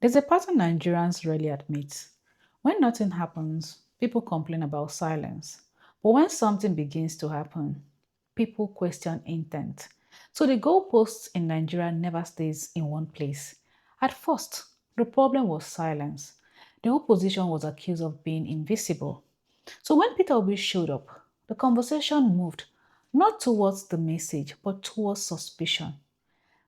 There's a pattern Nigerians rarely admit. When nothing happens, people complain about silence. But when something begins to happen, people question intent. So the goalposts in Nigeria never stays in one place. At first, the problem was silence. The opposition was accused of being invisible. So when Peter Obi showed up, the conversation moved not towards the message, but towards suspicion.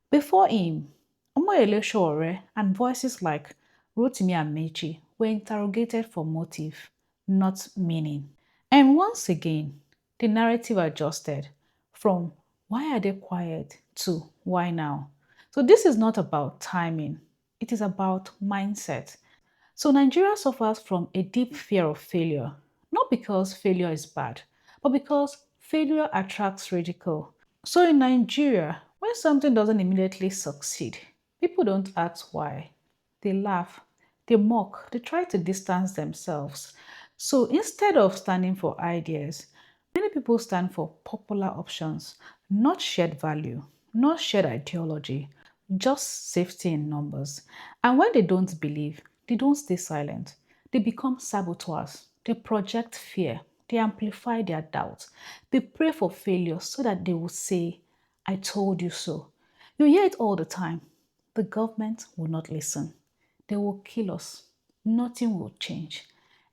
Before him, Omoyele Sowore and voices like Rotimi Amaechi were interrogated for motive, not meaning. And once again, the narrative adjusted from why are they quiet to why now. So this is not about timing, it is about mindset. So Nigeria suffers from a deep fear of failure, not because failure is bad, but because failure attracts ridicule. So in Nigeria, when something doesn't immediately succeed, people don't ask why. They laugh, they mock, they try to distance themselves. So instead of standing for ideas, many people stand for popular options, not shared value, not shared ideology, just safety in numbers. And when they don't believe, they don't stay silent. They become saboteurs. They project fear. They amplify their doubts. They pray for failure so that they will say, I told you so. You hear it all the time. The government will not listen. They will kill us. Nothing will change.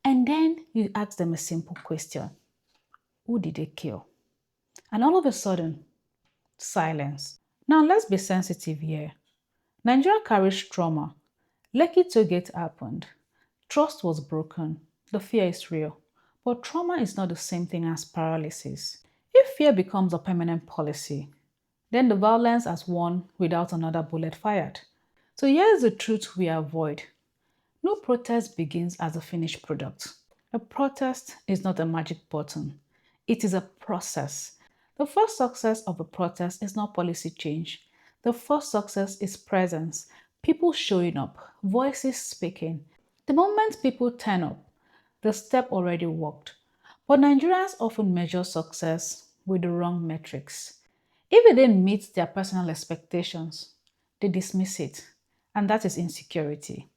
And then you ask them a simple question. Who did they kill? And all of a sudden, silence. Now let's be sensitive here. Nigeria carries trauma. Lekki Togate happened. Trust was broken. The fear is real. But trauma is not the same thing as paralysis. If fear becomes a permanent policy, then the violence has won without another bullet fired. So here's the truth we avoid. No protest begins as a finished product. A protest is not a magic button. It is a process. The first success of a protest is not policy change. The first success is presence. People showing up, voices speaking. The moment people turn up, the step already worked. But Nigerians often measure success with the wrong metrics. If it didn't meet their personal expectations, they dismiss it. And that is insecurity.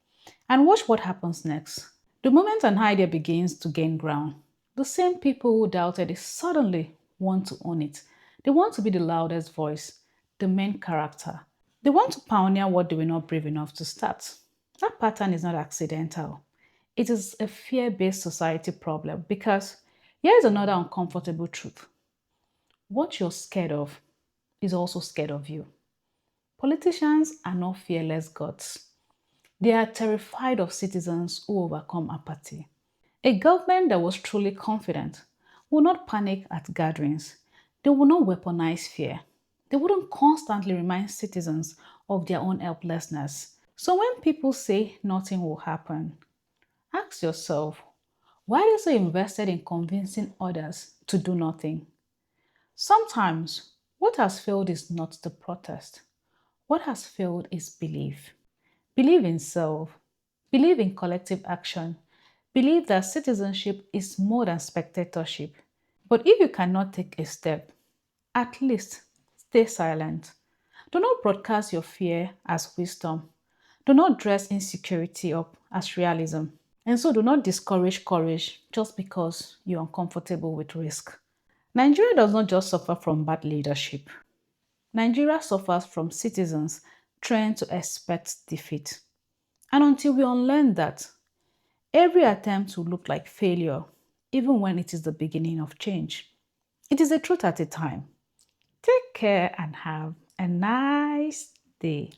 And watch what happens next. The moment an idea begins to gain ground, the same people who doubted it suddenly want to own it. They want to be the loudest voice, the main character. They want to pioneer what they were not brave enough to start. That pattern is not accidental. It is a fear-based society problem because here is another uncomfortable truth. What you're scared of is also scared of you. Politicians are not fearless gods. They are terrified of citizens who overcome apathy. A government that was truly confident will not panic at gatherings. They will not weaponize fear. They wouldn't constantly remind citizens of their own helplessness. So when people say nothing will happen, ask yourself, why are you so invested in convincing others to do nothing? Sometimes what has failed is not the protest. What has failed is belief. Believe in self. Believe in collective action. Believe that citizenship is more than spectatorship. But if you cannot take a step, at least stay silent. Do not broadcast your fear as wisdom. Do not dress insecurity up as realism. And so do not discourage courage just because you're uncomfortable with risk. Nigeria does not just suffer from bad leadership. Nigeria suffers from citizens trained to expect defeat. And until we unlearn that, every attempt will look like failure, even when it is the beginning of change. It is a truth at a time. Take care and have a nice day.